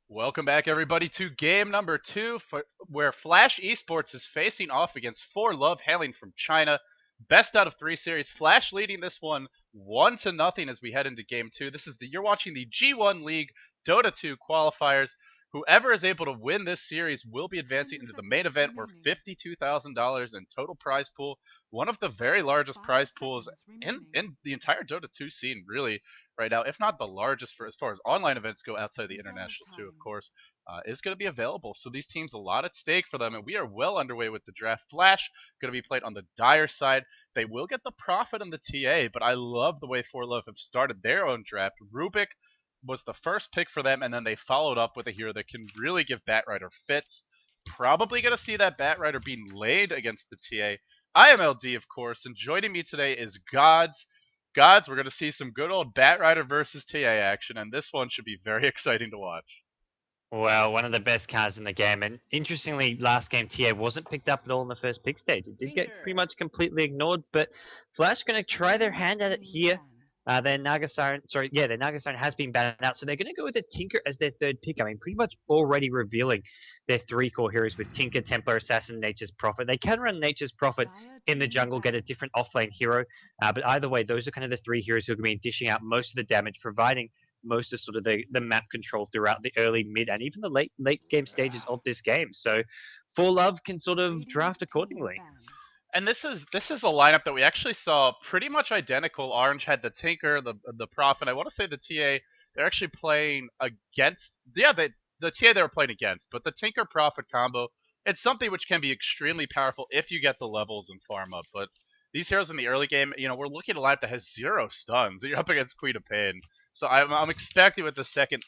Welcome back, everybody, to game number two, where Flash Esports is facing off against ForLove, hailing from China. Best out of three series. Flash leading this one 1-0 as we head into game two. You're watching the G-1 League Dota 2 qualifiers. Whoever is able to win this series will be advancing into the main event, where $52,000 in total prize pool, one of the very largest prize pools in the entire Dota 2 scene, really, right now, if not the largest for as far as online events go outside of the international too, of course, is going to be available. So these teams, a lot at stake for them, and we are well underway with the draft. Flash going to be played on the Dire side. They will get the profit on the TA, but I love the way ForLove have started their own draft. Rubik was the first pick for them, and then they followed up with a hero that can really give Batrider fits. Probably going to see that Batrider being laid against the TA. I am LD, of course, and joining me today is godz. Godz, we're going to see some good old Batrider versus TA action, and this one should be very exciting to watch. Well, one of the best cards in the game, and interestingly, last game TA wasn't picked up at all in the first pick stage. It did get pretty much completely ignored, but Flash going to try their hand at it here. Their Naga Siren, their Naga Siren has been banned out, so they're going to go with a Tinker as their third pick. I mean, pretty much already revealing their three core heroes with Tinker, Templar Assassin, Nature's Prophet. They can run Nature's Prophet in the jungle, get a different offlane hero, but either way, those are kind of the three heroes who are going to be dishing out most of the damage, providing most of sort of the map control throughout the early, mid, and even the late game stages of this game. So ForLove can sort of draft accordingly. And this is a lineup that we actually saw pretty much identical. Orange had the Tinker, the Prophet. I want to say the TA, they're actually playing against. Yeah, the TA they were playing against, but the Tinker Prophet combo, it's something which can be extremely powerful if you get the levels and farm up. But these heroes in the early game, we're looking at a lineup that has 0 stuns. You're up against Queen of Pain, so I'm expecting with the second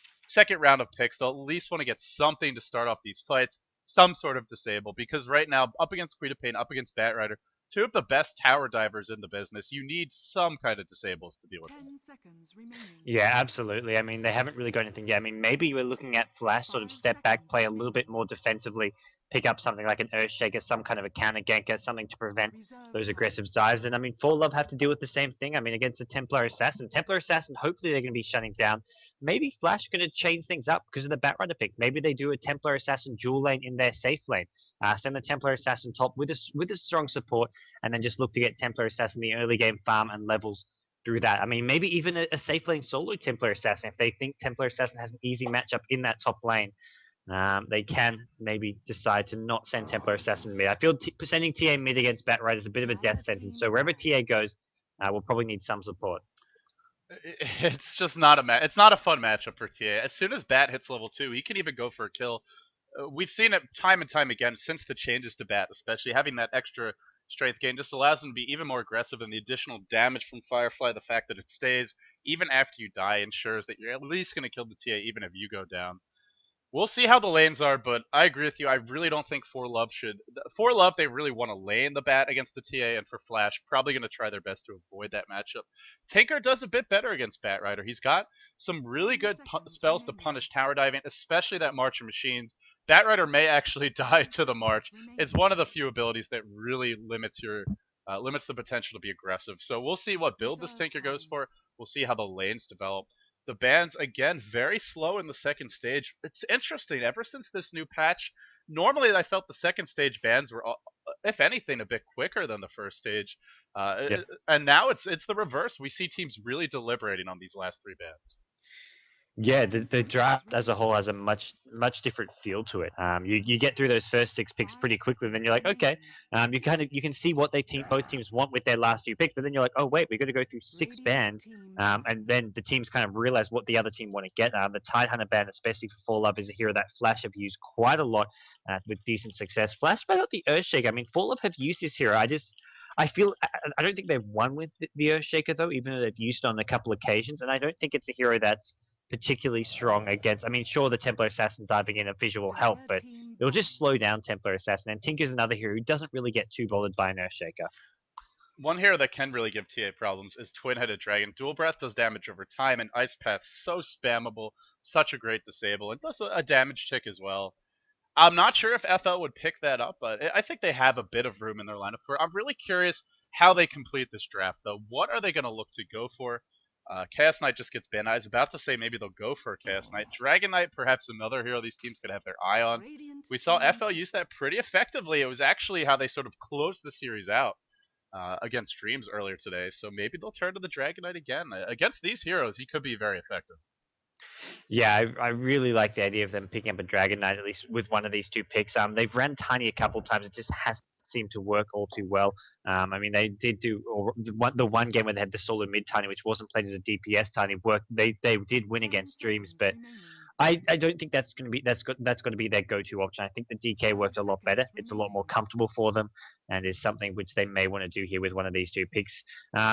round of picks, they'll at least want to get something to start off these fights, some sort of disable, because right now, up against Queen of Pain, up against Batrider, two of the best tower divers in the business, you need some kind of disables to deal with them. Yeah, absolutely. I mean, they haven't really got anything yet. I mean, maybe we're looking at Flash sort of step back, play a little bit more defensively, pick up something like an Earthshaker, some kind of a counter ganker, something to prevent those aggressive dives. And I mean, ForLove have to deal with the same thing. I mean, against a Templar Assassin. Templar Assassin, hopefully they're going to be shutting down. Maybe Flash going to change things up because of the Batrider pick. Maybe they do a Templar Assassin dual lane in their safe lane. Send the Templar Assassin top with a strong support, and then just look to get Templar Assassin the early game farm and levels through that. I mean, maybe even a safe lane solo Templar Assassin. If they think Templar Assassin has an easy matchup in that top lane, they can maybe decide to not send Templar Assassin mid. I feel sending TA mid against Batrider is a bit of a death sentence. So wherever TA goes, we'll probably need some support. It's just not it's not a fun matchup for TA. As soon as Bat hits level 2, he can even go for a kill. We've seen it time and time again since the changes to Bat, especially having that extra strength gain just allows him to be even more aggressive, and the additional damage from Firefly, the fact that it stays even after you die, ensures that you're at least going to kill the TA even if you go down. We'll see how the lanes are, but I agree with you. I really don't think ForLove should. ForLove, they really want to lane the Bat against the TA, and for Flash, probably going to try their best to avoid that matchup. Tinker does a bit better against Batrider. He's got some really good spells to punish tower diving, especially that March of Machines. Batrider may actually die to the March. It's one of the few abilities that really limits the potential to be aggressive. So we'll see what build this Tinker goes for. We'll see how the lanes develop. The bans, again, very slow in the second stage. It's interesting. Ever since this new patch, normally I felt the second stage bans were, if anything, a bit quicker than the first stage. Yep. And now it's the reverse. We see teams really deliberating on these last 3 bans. Yeah, the draft as a whole has a much different feel to it. You get through those first 6 picks pretty quickly, then you're like, okay, you can see what both teams want with their last few picks, but then you're like, oh wait, we got to go through 6 bands, and then the teams kind of realize what the other team want to get. The Tidehunter ban, especially for ForLove, is a hero that Flash have used quite a lot with decent success. Flash got the Earthshaker. I mean, ForLove have used this hero. I don't think they've won with the Earthshaker though, even though they've used it on a couple occasions, and I don't think it's a hero that's particularly strong against. I mean, sure, the Templar Assassin diving in a visual help, but it'll just slow down Templar Assassin. And Tinker's another hero who doesn't really get too bothered by an Earthshaker. One hero that can really give TA problems is Twin-Headed Dragon. Dual Breath does damage over time, and Ice Path's so spammable, such a great disable, and does a damage tick as well. I'm not sure if FL would pick that up, but I think they have a bit of room in their lineup for it. I'm really curious how they complete this draft, though. What are they going to look to go for? Chaos Knight just gets banned. I was about to say maybe they'll go for a Chaos Knight. Dragon Knight, perhaps another hero these teams could have their eye on. We saw FL use that pretty effectively. It was actually how they sort of closed the series out against Dreams earlier today. So maybe they'll turn to the Dragon Knight again. Against these heroes, he could be very effective. Yeah, I really like the idea of them picking up a Dragon Knight, at least with one of these two picks. They've ran Tiny a couple times. It just hasn't seemed to work all too well. I mean, they did do the one game where they had the solo mid Tiny, which wasn't played as a DPS Tiny, work. They did win against Dreams, but I don't think that's going to be their go-to option. I think the DK worked a lot better. It's a lot more comfortable for them, and is something which they may want to do here with one of these two picks.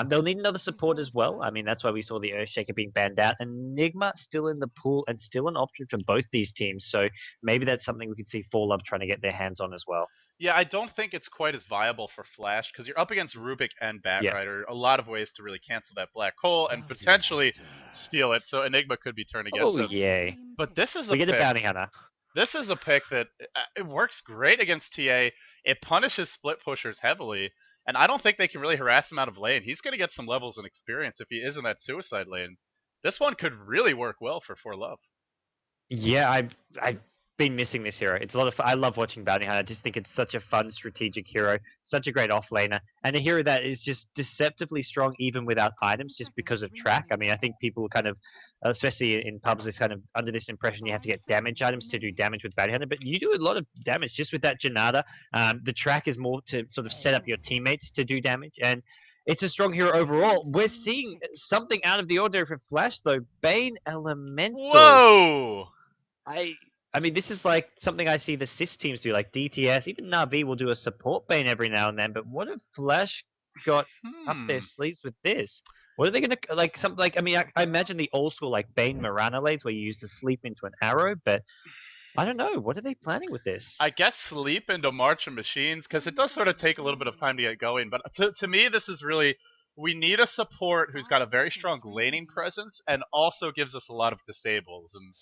They'll need another support as well. I mean, that's why we saw the Earthshaker being banned out. Enigma still in the pool and still an option for both these teams. So maybe that's something we could see ForLove trying to get their hands on as well. Yeah, I don't think it's quite as viable for Flash because you're up against Rubik and Batrider. A lot of ways to really cancel that black hole and potentially steal it. So Enigma could be turned against them. Oh yay! But this is we get a bounty hunter. This is a pick that it works great against TA. It punishes split pushers heavily, and I don't think they can really harass him out of lane. He's going to get some levels and experience if he is in that suicide lane. This one could really work well for ForLove. Yeah, I've been missing this hero. It's a lot of fun. I love watching Bounty Hunter. I just think it's such a fun strategic hero, such a great offlaner, and a hero that is just deceptively strong even without items just because of track. I mean, I think people are kind of, especially in pubs, is kind of under this impression you have to get damage items to do damage with Bounty Hunter, but you do a lot of damage just with that Janata. The track is more to sort of set up your teammates to do damage, and it's a strong hero overall. We're seeing something out of the ordinary for Flash, though. Bane Elemental. Whoa! I mean, this is like something I see the CIS teams do, like DTS. Even Na'Vi will do a support Bane every now and then. But what if Flash got up their sleeves with this? What are they gonna like? Something like, I mean, I imagine the old school like Bane Mirana lanes where you use the sleep into an arrow. But I don't know. What are they planning with this? I guess sleep into March of Machines because it does sort of take a little bit of time to get going. But to me, this is really, we need a support who's got a very strong laning presence and also gives us a lot of disables. And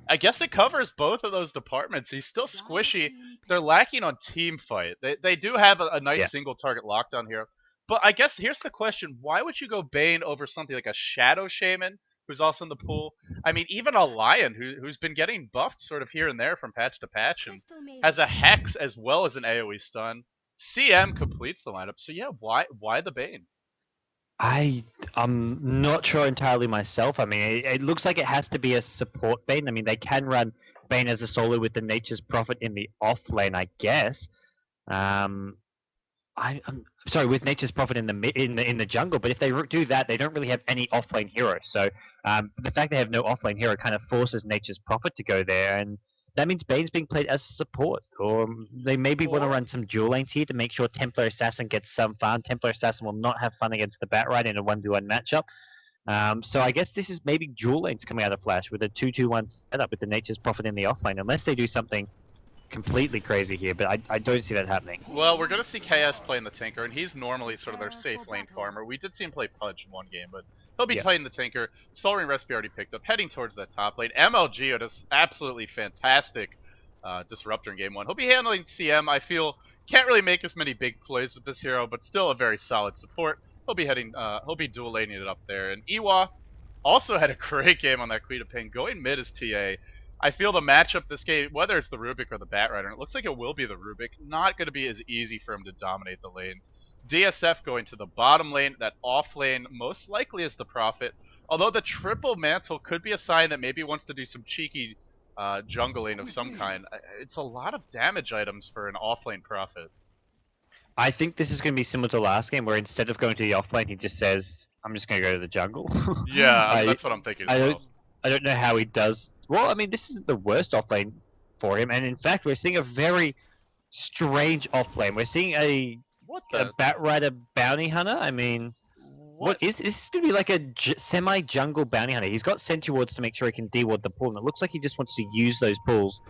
I guess it covers both of those departments. He's still squishy. They're lacking on team fight. They do have a nice single target lockdown here. But I guess here's the question. Why would you go Bane over something like a Shadow Shaman who's also in the pool? I mean, even a Lion who's been getting buffed sort of here and there from patch to patch and has a Hex as well as an AoE stun. CM completes the lineup. So yeah, why the Bane? I'm not sure entirely myself. I mean, it looks like it has to be a support Bane. I mean, they can run Bane as a solo with the Nature's Prophet in the off lane, I guess. I'm sorry, with Nature's Prophet in the jungle. But if they do that, they don't really have any off lane hero. So the fact they have no off lane hero kind of forces Nature's Prophet to go there, and that means Bane's being played as support. Or they maybe want to run some dual lanes here to make sure Templar Assassin gets some fun. Templar Assassin will not have fun against the Batrider in a 1v1 matchup. So I guess this is maybe dual lanes coming out of Flash with a 2-2-1 setup with the Nature's Prophet in the offlane, unless they do something completely crazy here, but I don't see that happening. Well, we're going to see KS playing the Tinker, and he's normally sort of their safe lane farmer. We did see him play Pudge in one game, but he'll be playing the Tinker. Soul Ring Recipe already picked up, heading towards that top lane. MLG had this absolutely fantastic Disruptor in game one. He'll be handling CM, I feel. Can't really make as many big plays with this hero, but still a very solid support. He'll be dual laning it up there. And Iwa also had a great game on that Queen of Pain, going mid as TA. I feel the matchup this game, whether it's the Rubik or the Batrider, and it looks like it will be the Rubik, not going to be as easy for him to dominate the lane. DSF going to the bottom lane, that off lane most likely is the Prophet, although the triple mantle could be a sign that maybe he wants to do some cheeky jungling of some kind. It's a lot of damage items for an off lane Prophet. I think this is going to be similar to last game, where instead of going to the off lane, he just says, I'm just going to go to the jungle. Yeah, that's what I'm thinking as well. I don't know how he does. Well, I mean, this isn't the worst offlane for him, and in fact, we're seeing a very strange offlane. We're seeing a Batrider bounty hunter. I mean, what is this? Is going to be like a semi-jungle bounty hunter. He's got sentry wards to make sure he can de-ward the pool, and it looks like he just wants to use those pools.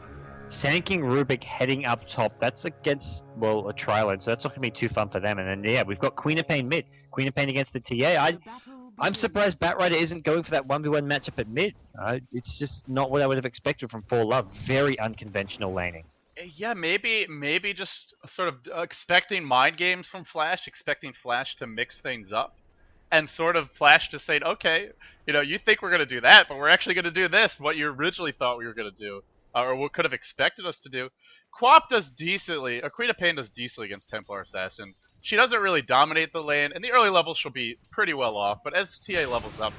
Sanking Rubik heading up top. That's against, well, a Trilone, so that's not going to be too fun for them. And then, yeah, we've got Queen of Pain mid. Queen of Pain against the TA. I'm surprised Batrider isn't going for that 1v1 matchup at mid. It's just not what I would have expected from ForLove. Very unconventional laning. Yeah, maybe just sort of expecting mind games from Flash, expecting Flash to mix things up. and sort of Flash just saying, okay, you think we're going to do that, but we're actually going to do this, what you originally thought we were going to do, or what could have expected us to do. Quap does decently, Queen of Pain does decently against Templar Assassin. She doesn't really dominate the lane. In the early levels, she'll be pretty well off, but as TA levels up,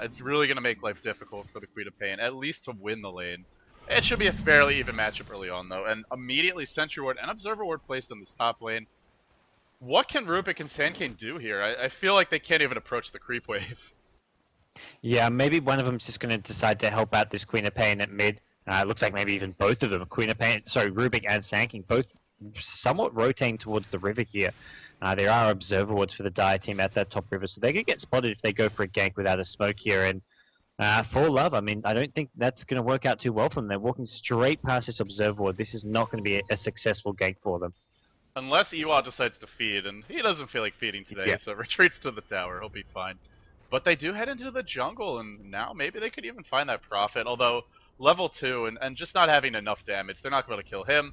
it's really going to make life difficult for the Queen of Pain, at least to win the lane. It should be a fairly even matchup early on, though, and immediately Sentry Ward and Observer Ward placed in this top lane. What can Rubik and Sandkane do here? I feel like they can't even approach the creep wave. Yeah, maybe one of them's just going to decide to help out this Queen of Pain at mid. It looks like maybe even both of them, Rubik and Sandkane, both somewhat rotating towards the river here. There are Observer Wards for the Dire team at that top river, so they could get spotted if they go for a gank without a smoke here. And ForLove, I mean, I don't think that's going to work out too well for them. They're walking straight past this Observer Ward. This is not going to be a successful gank for them. Unless Iwa decides to feed, and he doesn't feel like feeding today, so retreats to the tower. He'll be fine. But they do head into the jungle, and now maybe they could even find that Prophet, although level 2 and just not having enough damage, they're not going to kill him.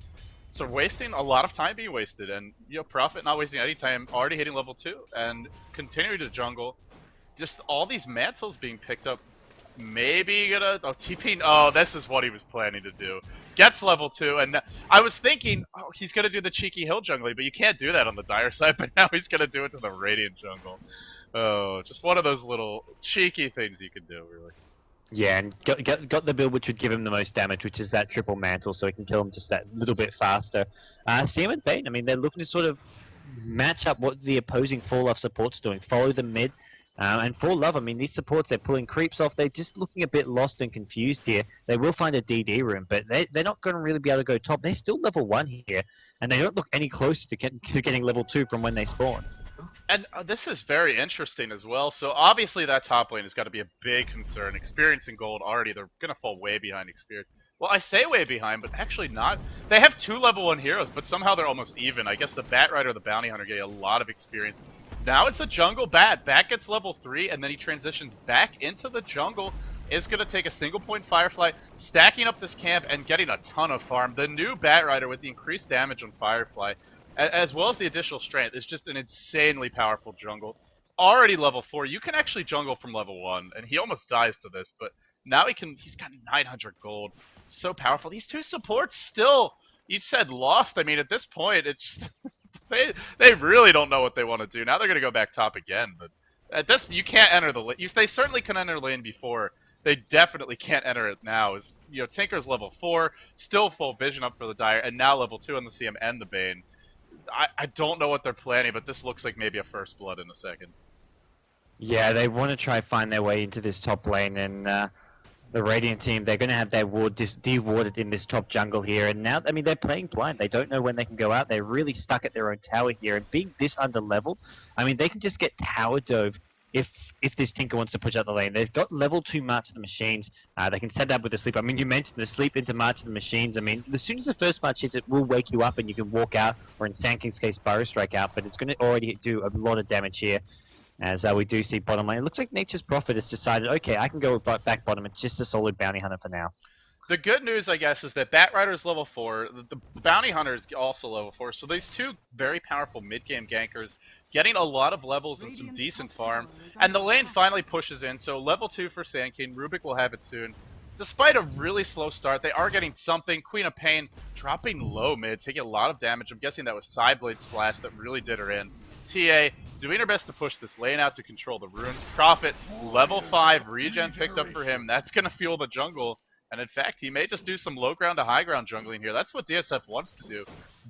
So wasting a lot of time being wasted, and Prophet not wasting any time, already hitting level 2, and continuing to jungle. Just all these mantles being picked up. Maybe gonna TP. Oh, this is what he was planning to do. Gets level 2, and I was thinking, oh, he's gonna do the cheeky hill jungling, but you can't do that on the Dire side. But now he's gonna do it to the Radiant jungle. Oh, just one of those little cheeky things you can do, really. Yeah, and got the build which would give him the most damage, which is that triple mantle, so he can kill him just that little bit faster. Sam and Bane, I mean, they're looking to sort of match up what the opposing ForLove support's doing. Follow the mid. And ForLove, I mean, these supports, they're pulling creeps off. They're just looking a bit lost and confused here. They will find a DD room, but they're not going to really be able to go top. They're still level 1 here, and they don't look any closer to getting level 2 from when they spawn. And this is very interesting as well. So obviously that top lane has got to be a big concern. Experience and gold already, they're going to fall way behind experience. Well, I say way behind, but actually not. They have 2 level 1 heroes, but somehow they're almost even. I guess the Bat Rider or the Bounty Hunter get a lot of experience. Now it's a jungle Bat. Bat gets level 3, and then he transitions back into the jungle. Is going to take a single point Firefly, stacking up this camp and getting a ton of farm. The new Bat Rider with the increased damage on Firefly, as well as the additional strength, is just an insanely powerful jungle. Already level 4. You can actually jungle from level 1, and he almost dies to this, but now he's got 900 gold. So powerful. These 2 supports still, you said lost. I mean, at this point, it's just... They really don't know what they want to do. Now they're going to go back top again, but at this, you can't enter the lane. They certainly can enter lane before. They definitely can't enter it now. Tinker's level 4, still full vision up for the Dire, and now level 2 on the CM and the Bane. I don't know what they're planning, but this looks like maybe a first blood in a second. Yeah, they want to try find their way into this top lane, and the Radiant team, they're going to have their ward de-warded in this top jungle here, and now, I mean, they're playing blind. They don't know when they can go out. They're really stuck at their own tower here, and being this under-leveled, I mean, they can just get tower dove if this Tinker wants to push out the lane. They've got level 2 March of the Machines. They can set that with the sleep. I mean, you mentioned the sleep into March of the Machines. I mean, as soon as the first March hits, it will wake you up, and you can walk out, or in Sandking's case, Burrow Strike out, but it's going to already do a lot of damage here. As we do see bottom lane. It looks like Nature's Prophet has decided, okay, I can go back bottom. It's just a solid Bounty Hunter for now. The good news, I guess, is that Bat Rider is level 4. The Bounty Hunter is also level 4. So these 2 very powerful mid-game gankers getting a lot of levels and some decent farm. And the lane finally pushes in. So level 2 for Sandkane. Rubik will have it soon. Despite a really slow start, they are getting something. Queen of Pain dropping low mid, taking a lot of damage. I'm guessing that was Sideblade Splash that really did her in. TA doing her best to push this lane out to control the runes. Prophet, level 5, regen picked up for him. That's going to fuel the jungle. And in fact, he may just do some low ground to high ground jungling here. That's what DSF wants to do.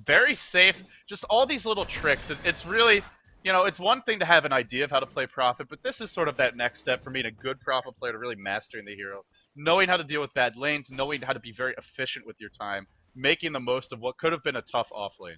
Very safe. Just all these little tricks. It's really, it's one thing to have an idea of how to play Prophet, but this is sort of that next step for being a good Prophet player to really mastering the hero. Knowing how to deal with bad lanes, knowing how to be very efficient with your time, making the most of what could have been a tough off lane.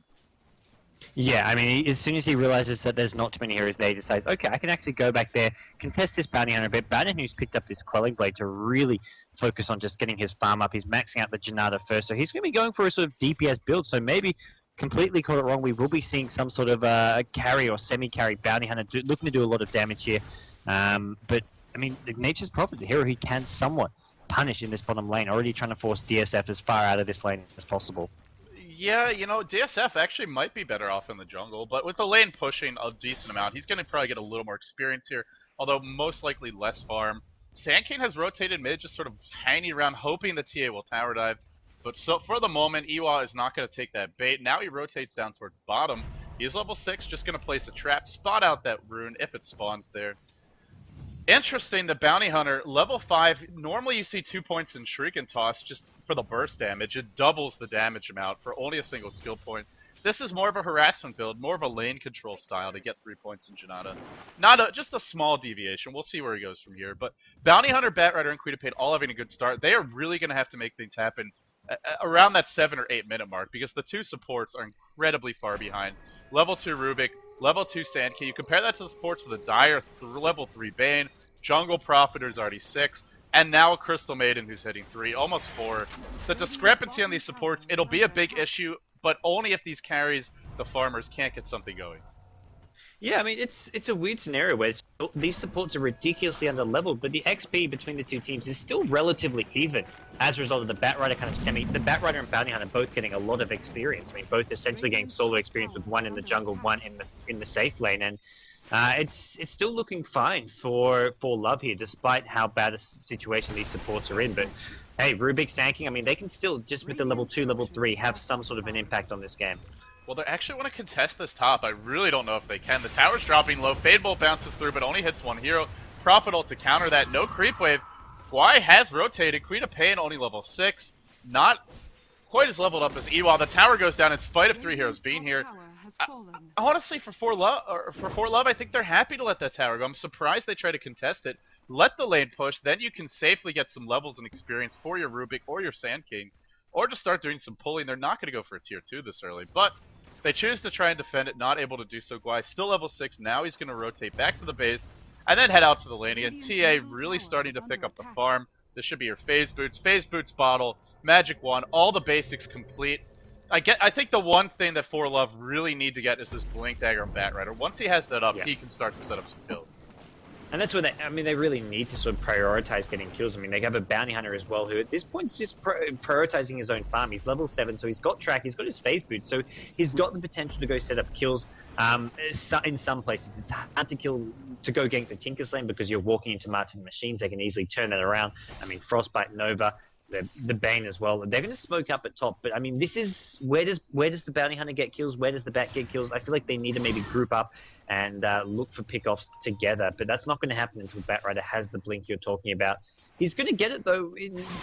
Yeah, I mean, as soon as he realizes that there's not too many heroes there, he decides, okay, I can actually go back there, contest this Bounty Hunter a bit. Bounty Hunter's picked up this Quelling Blade to really focus on just getting his farm up. He's maxing out the Janata first, so he's going to be going for a sort of DPS build, so maybe completely caught it wrong. We will be seeing some sort of a carry or semi-carry Bounty Hunter looking to do a lot of damage here. But, I mean, Nature's Prophet, the hero he can somewhat punish in this bottom lane, already trying to force DSF as far out of this lane as possible. Yeah, DSF actually might be better off in the jungle, but with the lane pushing a decent amount, he's going to probably get a little more experience here, although most likely less farm. Sand King has rotated mid, just sort of hanging around, hoping the TA will tower dive. But so for the moment, Iwa is not going to take that bait. Now he rotates down towards bottom. He is level 6, just going to place a trap, spot out that rune if it spawns there. Interesting, the Bounty Hunter, level 5, normally you see 2 points in Shriek and Toss just for the burst damage. It doubles the damage amount for only a single skill point. This is more of a harassment build, more of a lane control style to get 3 points in Janata. Just a small deviation. We'll see where he goes from here. But Bounty Hunter, Batrider, and Quita Pain all having a good start. They are really going to have to make things happen around that 7 or 8 minute mark because the two supports are incredibly far behind. Level 2 Rubik, level 2 Sandkey. You compare that to the supports of the Dire, level 3 Bane, Jungle Profiter's already 6, and now a Crystal Maiden who's hitting 3, almost 4. The discrepancy on these supports, it'll be a big issue, but only if these carries, the farmers, can't get something going. Yeah, I mean, it's a weird scenario where these supports are ridiculously under-leveled, but the XP between the two teams is still relatively even as a result of the Batrider kind of the Batrider and Bounty Hunter both getting a lot of experience. I mean, both essentially getting solo experience with one in the jungle, one in the safe lane, and it's still looking fine for ForLove here, despite how bad a situation these supports are in. But hey, Rubik, Sand King, I mean, they can still, just with the level 2, level 3, have some sort of an impact on this game. Well, they actually want to contest this top. I really don't know if they can. The tower's dropping low. Fade Bolt bounces through, but only hits one hero. Prophet ult to counter that. No creep wave. Kwai has rotated. Quita Pain only level 6. Not quite as leveled up as Ewald. The tower goes down in spite of 3 heroes being here. Honestly, for ForLove, I think they're happy to let that tower go. I'm surprised they try to contest it. Let the lane push, then you can safely get some levels and experience for your Rubik or your Sand King. Or just start doing some pulling. They're not going to go for a tier 2 this early, but they choose to try and defend it, not able to do so. Guai still level 6, now he's going to rotate back to the base, and then head out to the lane again. TA really starting to pick up the farm. This should be your Phase Boots bottle, Magic Wand, all the basics complete. I think the one thing that ForLove really need to get is this Blink Dagger and Batrider. Once he has that up, he can start to set up some kills. And that's where they really need to sort of prioritize getting kills. I mean, they have a Bounty Hunter as well, who at this point is just prioritizing his own farm. He's level 7, so he's got track, he's got his Phase Boot, so he's got the potential to go set up kills. In some places, it's hard to go gank the Tinker's Lane because you're walking into Martin machines. They can easily turn that around. I mean, Frostbite, Nova, the Bane as well. They're going to smoke up at top, but I mean, this is where does the Bounty Hunter get kills? Where does the Bat get kills? I feel like they need to maybe group up and look for pickoffs together, but that's not going to happen until Batrider has the blink you're talking about. He's going to get it though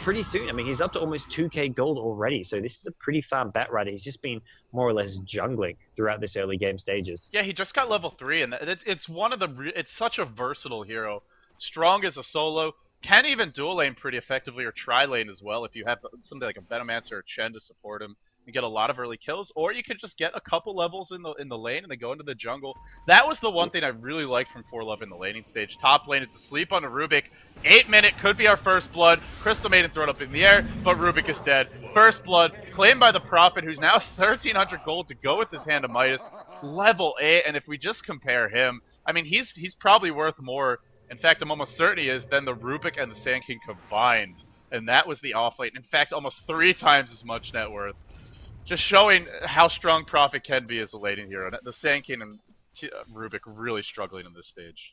pretty soon. I mean, he's up to almost 2k gold already, so this is a pretty farm Batrider. He's just been more or less jungling throughout this early game stages. Yeah, he just got level 3, and it's such a versatile hero. Strong as a solo. Can even dual lane pretty effectively, or tri lane as well if you have something like a Venomancer or Chen to support him and get a lot of early kills, or you could just get a couple levels in the lane and then go into the jungle. That was the one thing I really liked from ForLove in the laning stage. Top lane, it's asleep on a Rubik. 8 minute could be our first blood. Crystal Maiden thrown up in the air, but Rubik is dead. First blood claimed by the Prophet, who's now 1,300 gold to go with his Hand of Midas. Level 8, and if we just compare him, I mean, he's probably worth more. In fact, I'm almost certain he is than the Rubik and the Sand King combined. And that was the offlane. In fact, almost 3 times as much net worth. Just showing how strong Prophet can be as a laning hero. The Sand King and Rubik really struggling in this stage.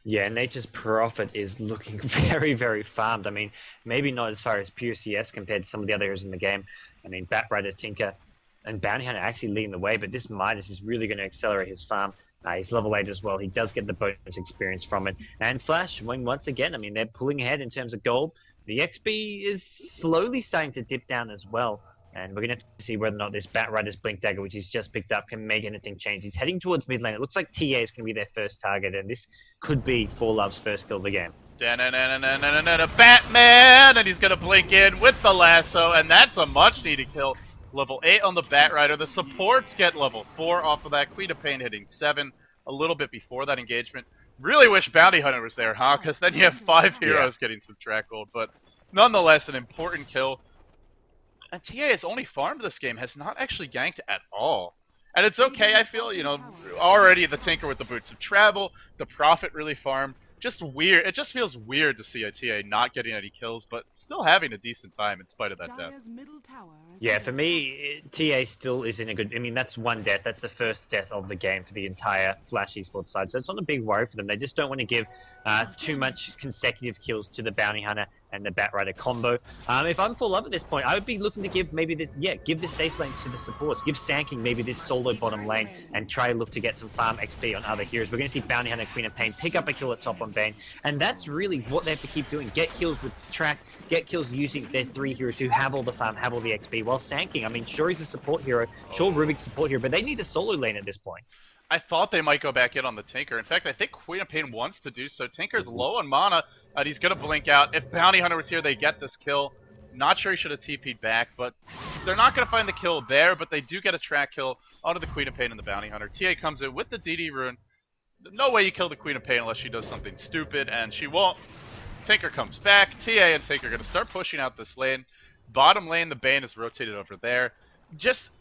Yeah, Nature's Prophet is looking very, very farmed. I mean, maybe not as far as pure CS compared to some of the other heroes in the game. I mean, Batrider, Tinker, and Bounty Hunter actually leading the way, but this Midas is really going to accelerate his farm. He's level 8 as well. He does get the bonus experience from it. And Flash, once again, I mean, they're pulling ahead in terms of gold. The XP is slowly starting to dip down as well. And we're going to have to see whether or not this Batrider's Blink Dagger, which he's just picked up, can make anything change. He's heading towards mid lane. It looks like TA is going to be their first target, and this could be ForLove's first kill of the game. Batman! And he's going to blink in with the lasso, and that's a much-needed kill. Level 8 on the Batrider. The supports get level 4 off of that. Quita Pain hitting 7 a little bit before that engagement. Really wish Bounty Hunter was there, huh? Because then you have 5 heroes getting some track gold. But nonetheless, an important kill. And TA has only farmed this game, has not actually ganked at all. And it's okay, I feel, already the Tinker with the Boots of Travel, the Prophet really farmed. just weird. It just feels weird to see a TA not getting any kills, but still having a decent time in spite of that death. Yeah, for me, TA still isn't a good... I mean, that's one death. That's the first death of the game for the entire Flash Esports side. So it's not a big worry for them. They just don't want to give too much consecutive kills to the Bounty Hunter and the Batrider combo. If I'm ForLove at this point, I would be looking to give maybe this... Yeah, give the safe lanes to the supports. Give Sandking maybe this solo bottom lane and try to look to get some farm XP on other heroes. We're going to see Bounty Hunter, Queen of Pain pick up a kill at top on Bane. And that's really what they have to keep doing. Get kills with track, get kills using their 3 heroes who have all the farm, have all the XP. While Sandking, I mean, sure he's a support hero, sure Rubik's a support hero, but they need a solo lane at this point. I thought they might go back in on the Tinker. In fact, I think Queen of Pain wants to do so. Tinker's low on mana, and he's going to blink out. If Bounty Hunter was here, they get this kill. Not sure he should have TP'd back, but they're not going to find the kill there, but they do get a track kill onto the Queen of Pain and the Bounty Hunter. TA comes in with the DD rune. No way you kill the Queen of Pain unless she does something stupid, and she won't. Tinker comes back. TA and Tinker are going to start pushing out this lane. Bottom lane, the Bane is rotated over there. Just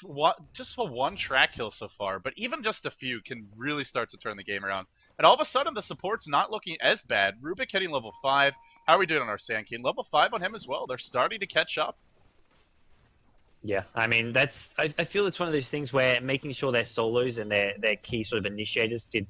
for one track kill so far, but even just a few can really start to turn the game around. And all of a sudden, the support's not looking as bad. Rubik hitting level 5. How are we doing on our Sand King? Level 5 on him as well. They're starting to catch up. Yeah, I mean, I feel it's one of those things where making sure their solos and their key sort of initiators did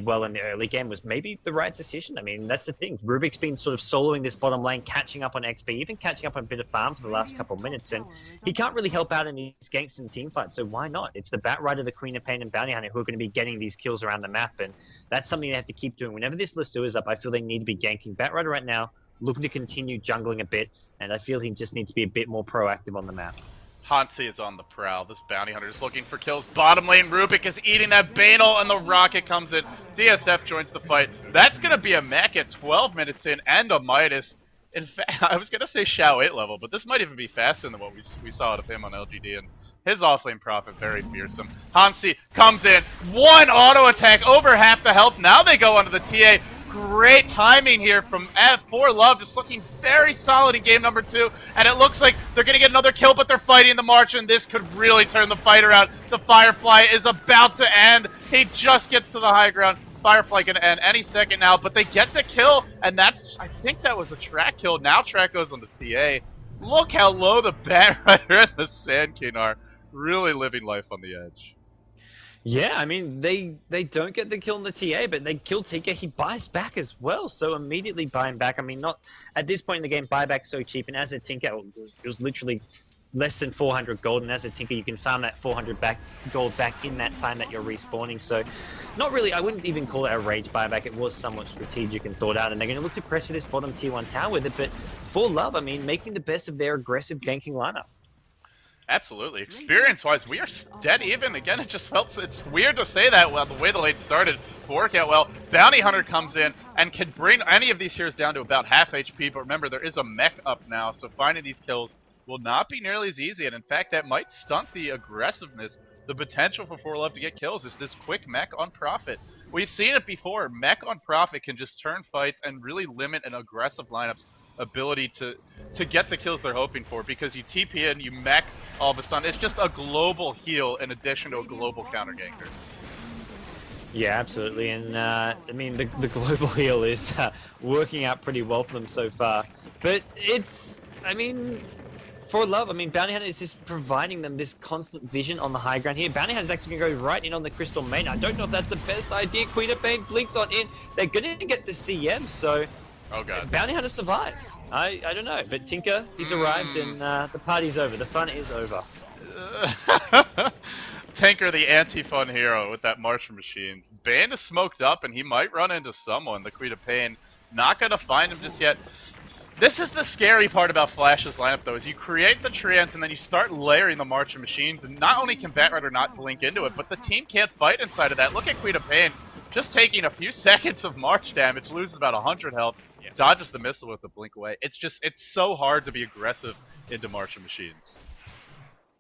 well in the early game was maybe the right decision. I mean, that's the thing. Rubik's been sort of soloing this bottom lane, catching up on XP, even catching up on a bit of farm for the last couple of minutes, and he can't really help out in these ganks and teamfights, so why not? It's the Batrider, the Queen of Pain, and Bounty Hunter who are going to be getting these kills around the map, and that's something they have to keep doing. Whenever this Lasso is up, I feel they need to be ganking. Batrider right now, looking to continue jungling a bit, and I feel he just needs to be a bit more proactive on the map. Hansi is on the prowl. This Bounty Hunter is looking for kills. Bottom lane, Rubik is eating that Banal, and the Rocket comes in. DSF joins the fight. That's going to be a mech at 12 minutes in, and a Midas. In fact, I was going to say Xiao 8 level, but this might even be faster than what we saw out of him on LGD, and his offlane Prophet, very fearsome. Hansi comes in. One auto attack, over half the health. Now they go onto the TA. Great timing here from ForLove, just looking very solid in game number 2, and it looks like they're going to get another kill, but they're fighting the March, and this could really turn the fight around. The Firefly is about to end. He just gets to the high ground. Firefly can end any second now, but they get the kill, and that's, I think that was a track kill. Now track goes on the TA. Look how low the Batrider and the Sand King are. Really living life on the edge. Yeah, I mean, they don't get the kill in the TA, but they kill Tinker. He buys back as well, so immediately buying back. I mean, not at this point in the game, buyback's so cheap, and as a Tinker, it was literally less than 400 gold, and as a Tinker, you can farm that 400 gold back in that time that you're respawning, so not really, I wouldn't even call it a rage buyback. It was somewhat strategic and thought out, and they're going to look to pressure this bottom tier 1 tower with it, but ForLove, I mean, making the best of their aggressive ganking lineup. Absolutely. Experience-wise, we are dead even. Again, it just felt... It's weird to say that, well, the way the late started to work out well. Bounty Hunter comes in and can bring any of these heroes down to about half HP, but remember, there is a mech up now, so finding these kills will not be nearly as easy, and in fact, that might stunt the aggressiveness. The potential for ForLove to get kills is this quick mech on Prophet. We've seen it before. Mech on Prophet can just turn fights and really limit an aggressive lineup's ability to get the kills they're hoping for, because you TP in, you mech, all of a sudden it's just a global heal in addition to a global counter ganker. Yeah, absolutely, and I mean the global heal is working out pretty well for them so far, but it's, I mean, ForLove, I mean, Bounty Hunter is just providing them this constant vision on the high ground here. Bounty Hunter is actually going to go right in on the Crystal Main. I don't know if that's the best idea. Queen of Pain blinks on in. They're going to get the CM, so oh god, Bounty Hunter survives. I don't know, but Tinker, he's arrived, and the party's over. The fun is over. Tinker, the anti-fun hero with that Martian Machines. Bane is smoked up, and he might run into someone. The Queen of Pain, not going to find him just yet. This is the scary part about Flash's lineup, though, is you create the trans and then you start layering the Martian Machines, and not only can Batrider not blink into it, but the team can't fight inside of that. Look at Queen of Pain, just taking a few seconds of March damage, loses about 100 health, dodges the missile with the blink away. It's so hard to be aggressive into Martian Machines.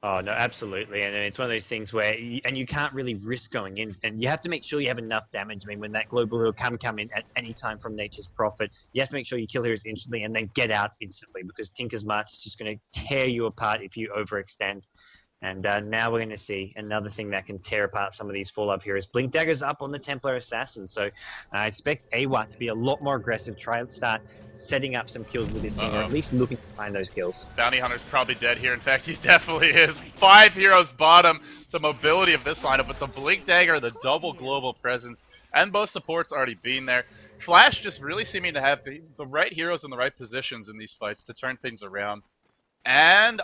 Oh, no, absolutely, and it's one of those things where, you can't really risk going in, and you have to make sure you have enough damage. I mean, when that global heal can come in at any time from Nature's Prophet, you have to make sure you kill heroes instantly and then get out instantly, because Tinker's March is just going to tear you apart if you overextend. And now we're going to see another thing that can tear apart some of these ForLove heroes. Blink Dagger's up on the Templar Assassin, so I expect AWA to be a lot more aggressive, try and start setting up some kills with his team, or at least looking to find those kills. Bounty Hunter's probably dead here. In fact, he definitely is. 5 heroes bottom. The mobility of this lineup with the Blink Dagger, the double global presence, and both supports already being there. Flash just really seeming to have the right heroes in the right positions in these fights to turn things around. And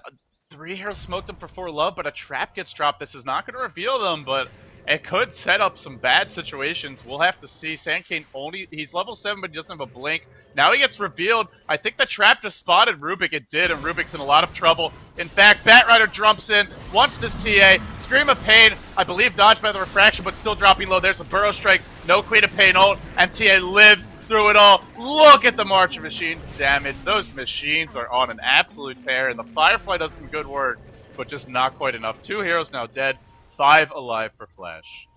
3 heroes smoked them for ForLove, but a trap gets dropped. This is not going to reveal them, but it could set up some bad situations. We'll have to see. Sandkane he's level 7, but he doesn't have a blink. Now he gets revealed. I think the trap just spotted Rubik. It did, and Rubik's in a lot of trouble. In fact, Batrider jumps in, wants this TA. Scream of Pain, I believe dodged by the refraction, but still dropping low. There's a Burrow Strike, no Queen of Pain ult, and TA lives through it all. Look at the March of Machines damage. Those machines are on an absolute tear, and the Firefly does some good work, but just not quite enough. 2 heroes now dead, 5 alive for Flash.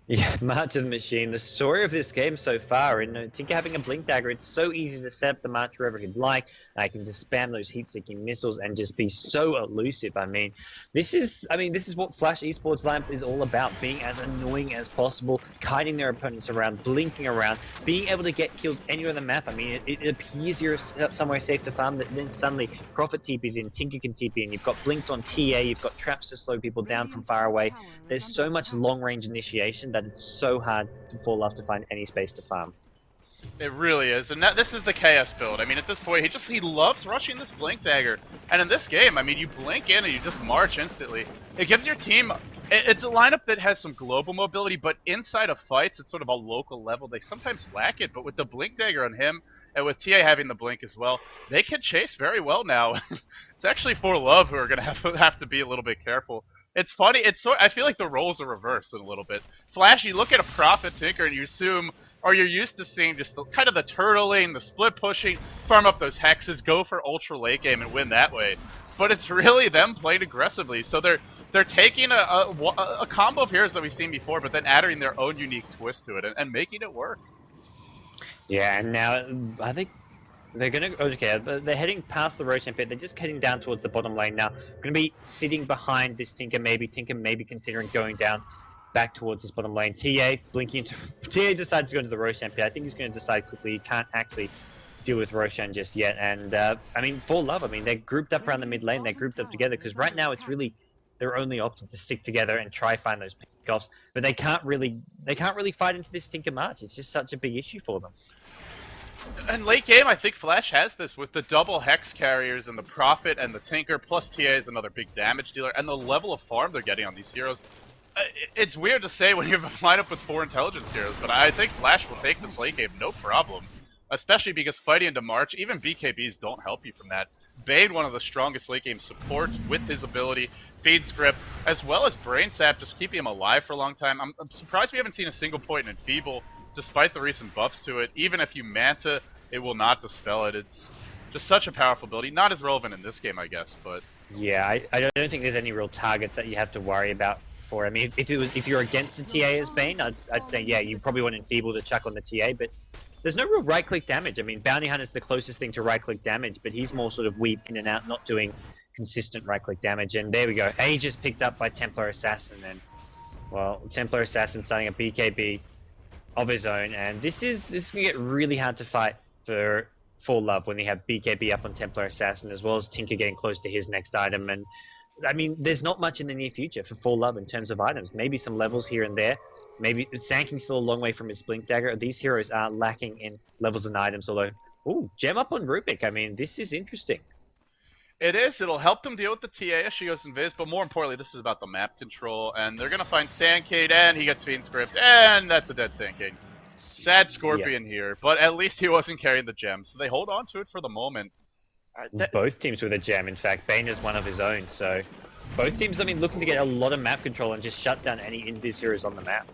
Yeah, March of the Machine. The story of this game so far, and Tinker having a Blink Dagger, it's so easy to set up the March wherever he'd like. I can just spam those heat-seeking missiles and just be so elusive. I mean, this is what Flash Esports lineup is all about: being as annoying as possible, kiting their opponents around, blinking around, being able to get kills anywhere on the map. I mean, it appears you're somewhere safe to farm, but then suddenly Prophet TP's in, Tinker can TP in. You've got blinks on TA, you've got traps to slow people down from far away. There's so much long-range initiation that it's so hard for ForLove to find any space to farm. It really is, and this is the KS build. I mean, at this point, he loves rushing this Blink Dagger. And in this game, I mean, you blink in and you just march instantly. It gives your team, it's a lineup that has some global mobility, but inside of fights, it's sort of a local level. They sometimes lack it, but with the Blink Dagger on him, and with TA having the blink as well, they can chase very well now. It's actually ForLove who are going to have to be a little bit careful. It's funny, I feel like the roles are reversed in a little bit. Flash, you look at a Prophet Tinker and you assume, or you're used to seeing just kind of the turtling, the split pushing, farm up those hexes, go for ultra late game and win that way. But it's really them playing aggressively. So they're taking a combo of heroes that we've seen before, but then adding their own unique twist to it and making it work. Yeah, and now I think they're going to, okay, they're heading past the Roshan pit. They're just heading down towards the bottom lane now. Going to be sitting behind this Tinker maybe considering going down back towards this bottom lane. TA blinking into, TA decides to go into the Roshan pit. I think he's going to decide quickly. He can't actually deal with Roshan just yet. And I mean, ForLove, I mean, they're grouped up around the mid lane. They're grouped up together because right now it's really their only option to stick together and try find those pickoffs. But they can't really fight into this Tinker March. It's just such a big issue for them. And late game, I think Flash has this with the double Hex carriers and the Prophet and the Tinker, plus TA is another big damage dealer, and the level of farm they're getting on these heroes. It's weird to say when you have a lineup with 4 intelligence heroes, but I think Flash will take this late game no problem. Especially because fighting into March, even BKBs don't help you from that. Bane, one of the strongest late game supports with his ability, feed script, as well as Brain Sap, just keeping him alive for a long time. I'm surprised we haven't seen a single point in Enfeeble, despite the recent buffs to it. Even if you Manta, it will not dispel it. It's just such a powerful ability. Not as relevant in this game, I guess, but... Yeah, I don't think there's any real targets that you have to worry about for. I mean, if you're against a TA as Bane, I'd say, yeah, you probably want Enfeeble to chuck on the TA, but there's no real right-click damage. I mean, Bounty Hunter's the closest thing to right-click damage, but he's more sort of weave in and out, not doing consistent right-click damage. And there we go. Age is picked up by Templar Assassin, and, well, Templar Assassin starting a BKB of his own, and this is going to get really hard to fight for ForLove when they have BKB up on Templar Assassin, as well as Tinker getting close to his next item. And I mean, there's not much in the near future for ForLove in terms of items. Maybe some levels here and there. Maybe Sandking's still a long way from his Blink Dagger. These heroes are lacking in levels and items, although, ooh, gem up on Rubik. I mean, this is interesting. It is. It'll help them deal with the TA as she goes invis, but more importantly, this is about the map control, and they're going to find Sandkane, and he gets Fiend Script, and that's a dead Sandkane. Sad Scorpion here, but at least he wasn't carrying the gem, so they hold on to it for the moment. Both teams with a gem. In fact, Bane is one of his own, so both teams, I mean, looking to get a lot of map control and just shut down any invis heroes on the map.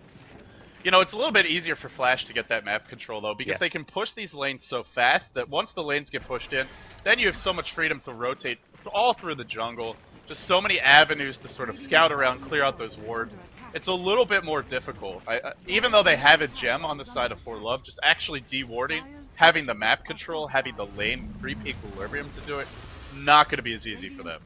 You know, it's a little bit easier for Flash to get that map control, though, because Yeah. they can push these lanes so fast that once the lanes get pushed in, then you have so much freedom to rotate all through the jungle. Just so many avenues to sort of scout around, clear out those wards. It's a little bit more difficult. Even though they have a gem on the side of ForLove, just actually dewarding, having the map control, having the lane creep equilibrium to do it, not going to be as easy for them.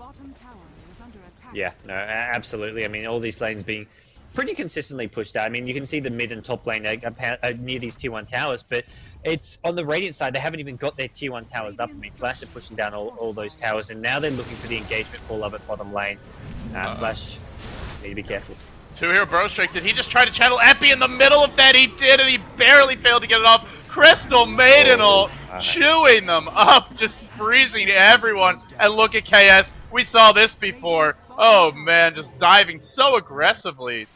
Yeah, no, absolutely. I mean, all these lanes being pretty consistently pushed out. I mean, you can see the mid and top lane are near these tier 1 towers, but it's on the Radiant side, they haven't even got their tier 1 towers up. I mean, Flash are pushing down all those towers, and now they're looking for the engagement ForLove at bottom lane. Flash, need to be careful. 2-hero bro strike. Did he just try to channel Epi in the middle of that? He did, and he barely failed to get it off. Crystal Maiden chewing them up, just freezing everyone. And look at KS. We saw this before. Oh man, just diving so aggressively.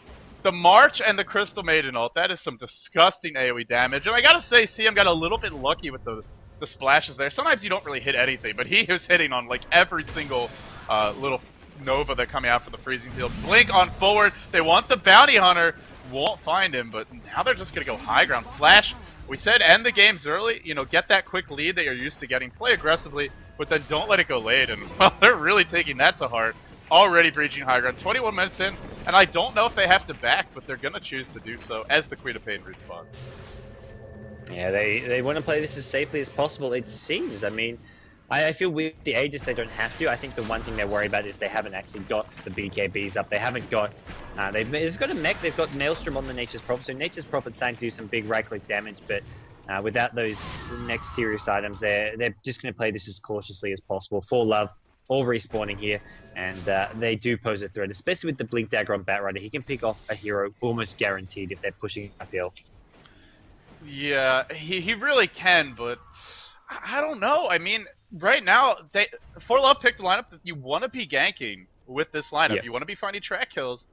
The March and the Crystal Maiden ult, that is some disgusting AoE damage. And I gotta say, CM got a little bit lucky with the splashes there. Sometimes you don't really hit anything, but he was hitting on like every single little Nova that coming out for the freezing field. Blink on forward. They want the bounty hunter. Won't find him, but now they're just gonna go high ground. Flash, we said end the games early, you know, get that quick lead that you're used to getting, play aggressively, but then don't let it go late. And well, they're really taking that to heart. Already breaching high ground, 21 minutes in, and I don't know if they have to back, but they're gonna choose to do so as the Queen of Pain responds. Yeah, they want to play this as safely as possible, it seems. I mean, I feel with the Aegis they don't have to. I think the one thing they're worried about is they haven't actually got the BKBs up. They haven't got, they've got a mech, they've got Maelstrom on the Nature's Prophet, so Nature's Prophet's starting to do some big right-click damage, but without those next serious items, they're just going to play this as cautiously as possible. ForLove, all respawning here, and they do pose a threat, especially with the Blink Dagger on Batrider. He can pick off a hero almost guaranteed if they're pushing uphill. Yeah, he really can, but I don't know. I mean, right now, ForLove picked a lineup that you want to be ganking with this lineup. Yeah. You want to be finding track kills.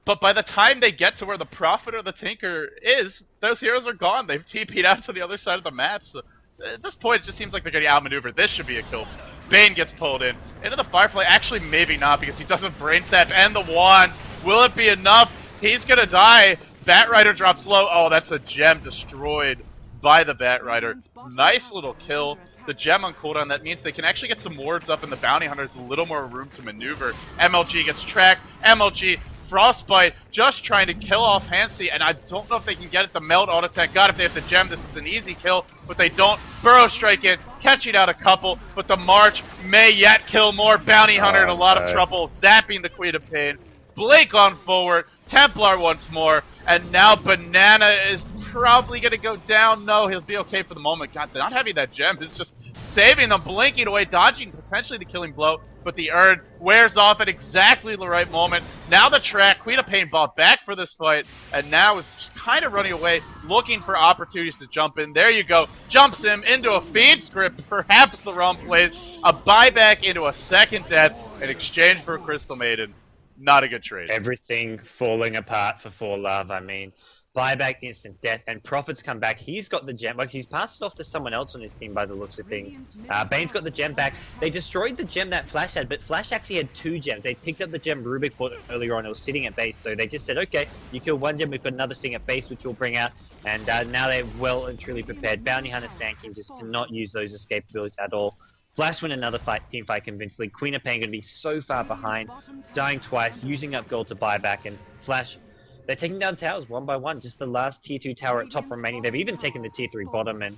But by the time they get to where the Prophet or the Tinker is, those heroes are gone. They've TP'd out to the other side of the map. So at this point, it just seems like they're getting outmaneuvered. This should be a kill. Bane gets pulled in. Into the Firefly. Actually, maybe not, because he doesn't brain sap and the wand. Will it be enough? He's gonna die. Batrider drops low. Oh, that's a gem destroyed by the Batrider. Nice little kill. The gem on cooldown, that means they can actually get some wards up and the bounty hunter's a little more room to maneuver. MLG gets tracked. MLG, Frostbite, just trying to kill off Hansi, and I don't know if they can get it. The meld auto attack. God, if they have the gem, this is an easy kill, but they don't. Burrow strike in, catching out a couple, but the March may yet kill more. Bounty hunter in a lot of trouble, zapping the Queen of Pain. Blake on forward, Templar once more, and now Banana is probably going to go down. No, he'll be okay for the moment. God, not having that gem is just saving them, blinking away, dodging potentially the killing blow, but the urn wears off at exactly the right moment. Now the track, Queen of Pain bought back for this fight, and now is kind of running away, looking for opportunities to jump in. There you go, jumps him into a feed script, perhaps the wrong place, a buyback into a second death in exchange for a Crystal Maiden. Not a good trade. Everything falling apart for ForLove. I mean, buyback, instant death, and Prophet's come back. He's got the gem. Like, he's passed it off to someone else on his team by the looks of things. Bane's got the gem back. They destroyed the gem that Flash had, but Flash actually had 2 gems. They picked up the gem Rubik bought earlier on. It was sitting at base, so they just said, okay, you kill 1 gem, we've got another thing at base, which we'll bring out. And now they're well and truly prepared. Bounty Hunter Sand King just cannot use those escape abilities at all. Flash win another team fight convincingly. Queen of Pain going to be so far behind, dying twice, using up gold to buy back, and Flash, they're taking down towers one by one. Just the last tier 2 tower at top remaining. They've even taken the tier 3 bottom, and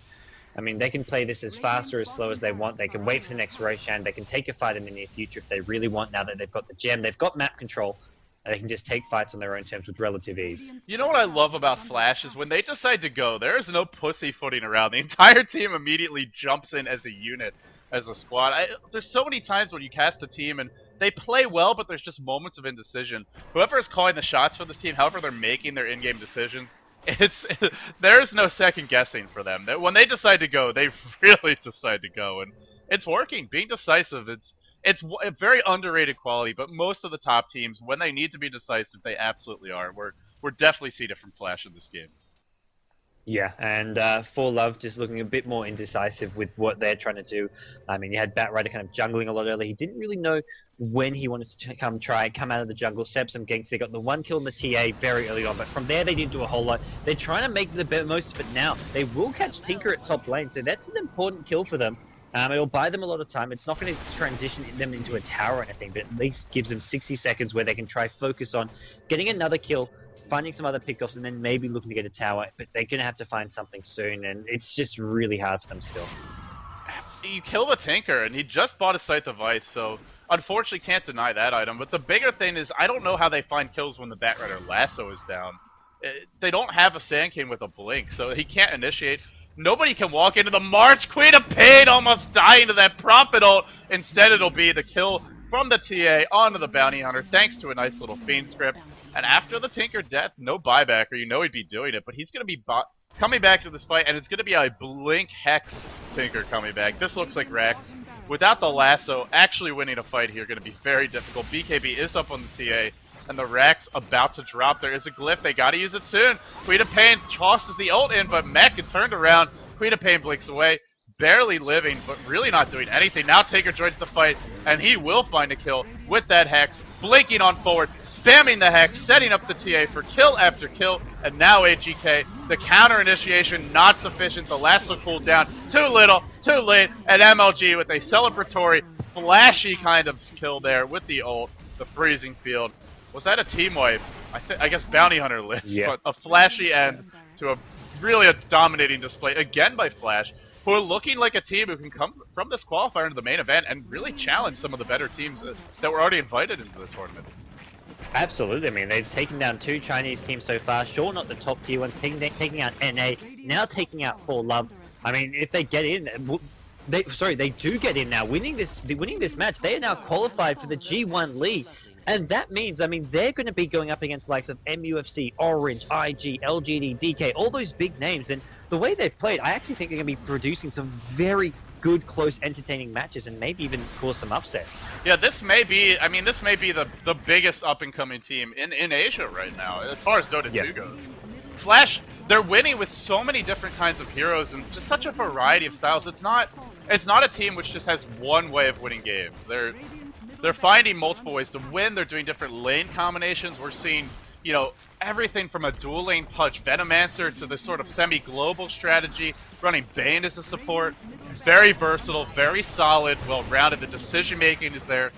I mean, they can play this as fast or as slow as they want. They can wait for the next Roshan. They can take a fight in the near future if they really want. Now that they've got the gem, they've got map control. They can just take fights on their own terms with relative ease. You know what I love about Flash is when they decide to go, there is no pussyfooting around. The entire team immediately jumps in as a unit, as a squad. There's so many times when you cast a team and they play well, but there's just moments of indecision. Whoever is calling the shots for this team, however they're making their in-game decisions, there's no second guessing for them. When they decide to go, they really decide to go, and it's working. Being decisive, it's a very underrated quality, but most of the top teams, when they need to be decisive, they absolutely are. We're definitely seeing it from Flash in this game. Yeah, and ForLove just looking a bit more indecisive with what they're trying to do. I mean, you had Batrider kind of jungling a lot earlier. He didn't really know when he wanted to come out of the jungle, set some ganks. They got the 1 kill in the TA very early on, but from there they didn't do a whole lot. They're trying to make the most of it now. They will catch Tinker at top lane, so that's an important kill for them. It'll buy them a lot of time. It's not going to transition them into a tower or anything, but at least gives them 60 seconds where they can try focus on getting another kill, finding some other pickoffs, and then maybe looking to get a tower, but they're going to have to find something soon, and it's just really hard for them still. You kill the Tinker, and he just bought a Scythe of Ice, so unfortunately can't deny that item. But the bigger thing is I don't know how they find kills when the Batrider lasso is down. They don't have a Sand King with a blink, so he can't initiate. Nobody can walk into the March. Queen of Pain almost dying to that Prophet ult. Instead, it'll be the kill from the TA onto the Bounty Hunter, thanks to a nice little Fiend script. And after the Tinker death, no buyback, or you know he'd be doing it, but he's going to be coming back to this fight, and it's going to be a Blink Hex Tinker coming back. This looks like Rex. Without the lasso, actually winning a fight here going to be very difficult. BKB is up on the TA, and the Rex about to drop. There is a glyph. They got to use it soon. Queen of Pain tosses the ult in, but Mech is turned around. Queen of Pain blinks away. Barely living, but really not doing anything. Now Taker joins the fight, and he will find a kill with that Hex. Blinking on forward, spamming the Hex, setting up the TA for kill after kill, and now AGK. The counter initiation not sufficient. The lasso cooldown too little, too late, and MLG with a celebratory, flashy kind of kill there with the ult. The freezing field. Was that a team wipe? I guess Bounty Hunter lives, but a flashy end to a really dominating display again by Flash, who are looking like a team who can come from this qualifier into the main event and really challenge some of the better teams that were already invited into the tournament. Absolutely. I mean, they've taken down 2 Chinese teams so far. Sure, not the top tier ones. Taking out NA, now taking out ForLove. I mean, if they get in, they do get in now. Winning this match, they are now qualified for the G1 League. And that means, I mean, they're going to be going up against the likes of MUFC, Orange, IG, LGD, DK, all those big names. And the way they've played, I actually think they're going to be producing some very good, close, entertaining matches and maybe even cause some upsets. Yeah, this may be the biggest up-and-coming team in Asia right now, as far as Dota 2 goes. Flash, they're winning with so many different kinds of heroes and just such a variety of styles. It's not a team which just has one way of winning games. They're finding multiple ways to win. They're doing different lane combinations. We're seeing, you know, everything from a dual lane Pudge Venomancer to this sort of semi-global strategy, running Bane as a support. Very versatile, very solid, well-rounded. The decision-making is there.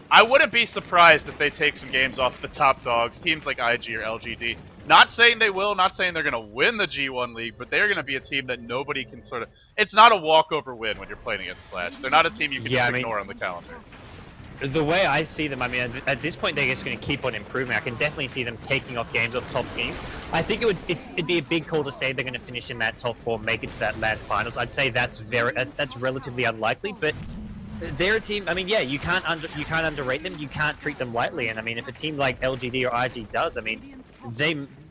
I wouldn't be surprised if they take some games off the top dogs, teams like IG or LGD. Not saying they will, not saying they're going to win the G1 League, but they're going to be a team that nobody can sort of... It's not a walkover win when you're playing against Flash. They're not a team you can just ignore on the calendar. The way I see them, I mean, at this point, they're just going to keep on improving. I can definitely see them taking off games off top teams. I think it'd be a big call to say they're going to finish in that top 4, make it to that LAN finals. I'd say that's relatively unlikely, but they're a team. I mean, yeah, you can't underrate them. You can't treat them lightly. And I mean, if a team like LGD or IG does, I mean,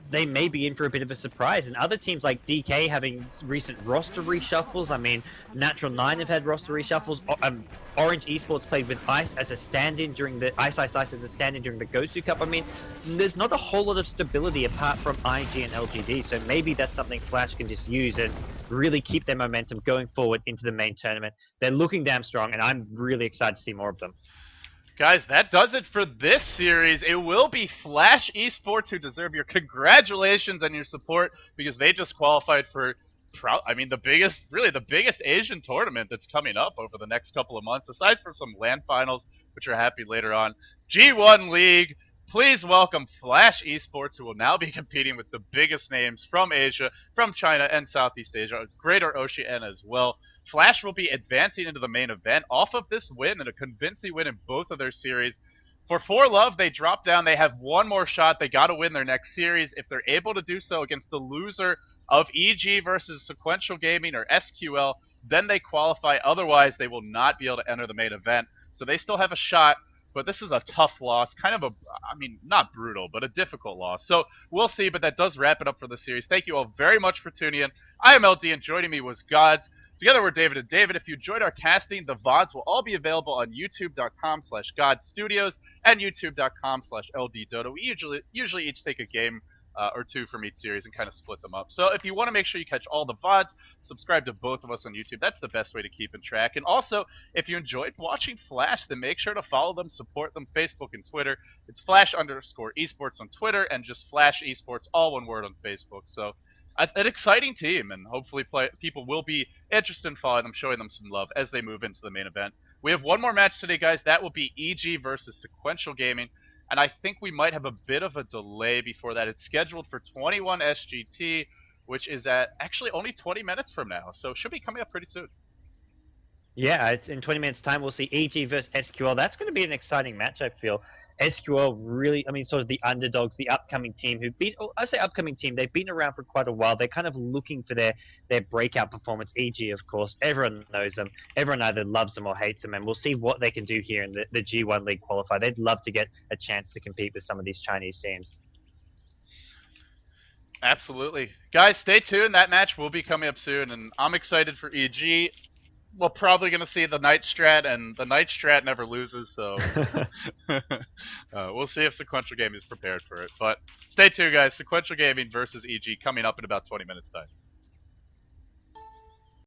they may be in for a bit of a surprise. And other teams like DK having recent roster reshuffles. I mean, Natural 9 have had roster reshuffles. Orange Esports played with Ice as a stand-in during the Ice as a stand-in during the Gozu Cup. I mean, there's not a whole lot of stability apart from IG and LGD, so maybe that's something Flash can just use and really keep their momentum going forward into the main tournament. They're looking damn strong, and I'm really excited to see more of them. Guys, that does it for this series. It will be Flash Esports who deserve your congratulations and your support because they just qualified for the biggest Asian tournament that's coming up over the next couple of months, aside from some LAN finals, which are happy later on. G1 League, please welcome Flash Esports, who will now be competing with the biggest names from Asia, from China, and Southeast Asia, Greater Oceania as well. Flash will be advancing into the main event off of this win and a convincing win in both of their series. For ForLove, they drop down. They have one more shot. They got to win their next series. If they're able to do so against the loser of EG versus Sequential Gaming or SQL, then they qualify. Otherwise, they will not be able to enter the main event. So they still have a shot, but this is a tough loss. Kind of not brutal, but a difficult loss. So we'll see, but that does wrap it up for the series. Thank you all very much for tuning in. I am LD, and joining me was Godz. Together we're David and David. If you enjoyed our casting, the VODs will all be available on youtube.com/godzstudios and youtube.com/ldDOTA. We usually each take a game or two from each series and kind of split them up. So if you want to make sure you catch all the VODs, subscribe to both of us on YouTube. That's the best way to keep in track. And also, if you enjoyed watching Flash, then make sure to follow them, support them, Facebook and Twitter. It's Flash_esports on Twitter and just Flash Esports, all one word on Facebook. So an exciting team, and hopefully people will be interested in following them, showing them some love as they move into the main event. We have one more match today, guys. That will be EG versus Sequential Gaming, and I think we might have a bit of a delay before that. It's scheduled for 21 SGT, which is at actually only 20 minutes from now, so it should be coming up pretty soon. Yeah, it's in 20 minutes' time, we'll see EG versus SQL. That's going to be an exciting match, I feel. SQL really, I mean, sort of the underdogs, the upcoming team who've been, oh, I say upcoming team, they've been around for quite a while. They're kind of looking for their breakout performance. EG, of course, everyone knows them. Everyone either loves them or hates them, and we'll see what they can do here in the G1 League qualifier. They'd love to get a chance to compete with some of these Chinese teams. Absolutely. Guys, stay tuned. That match will be coming up soon, and I'm excited for EG. We're probably going to see the Night Strat, and the Night Strat never loses, so we'll see if Sequential Gaming is prepared for it. But stay tuned, guys. Sequential Gaming versus EG coming up in about 20 minutes' time.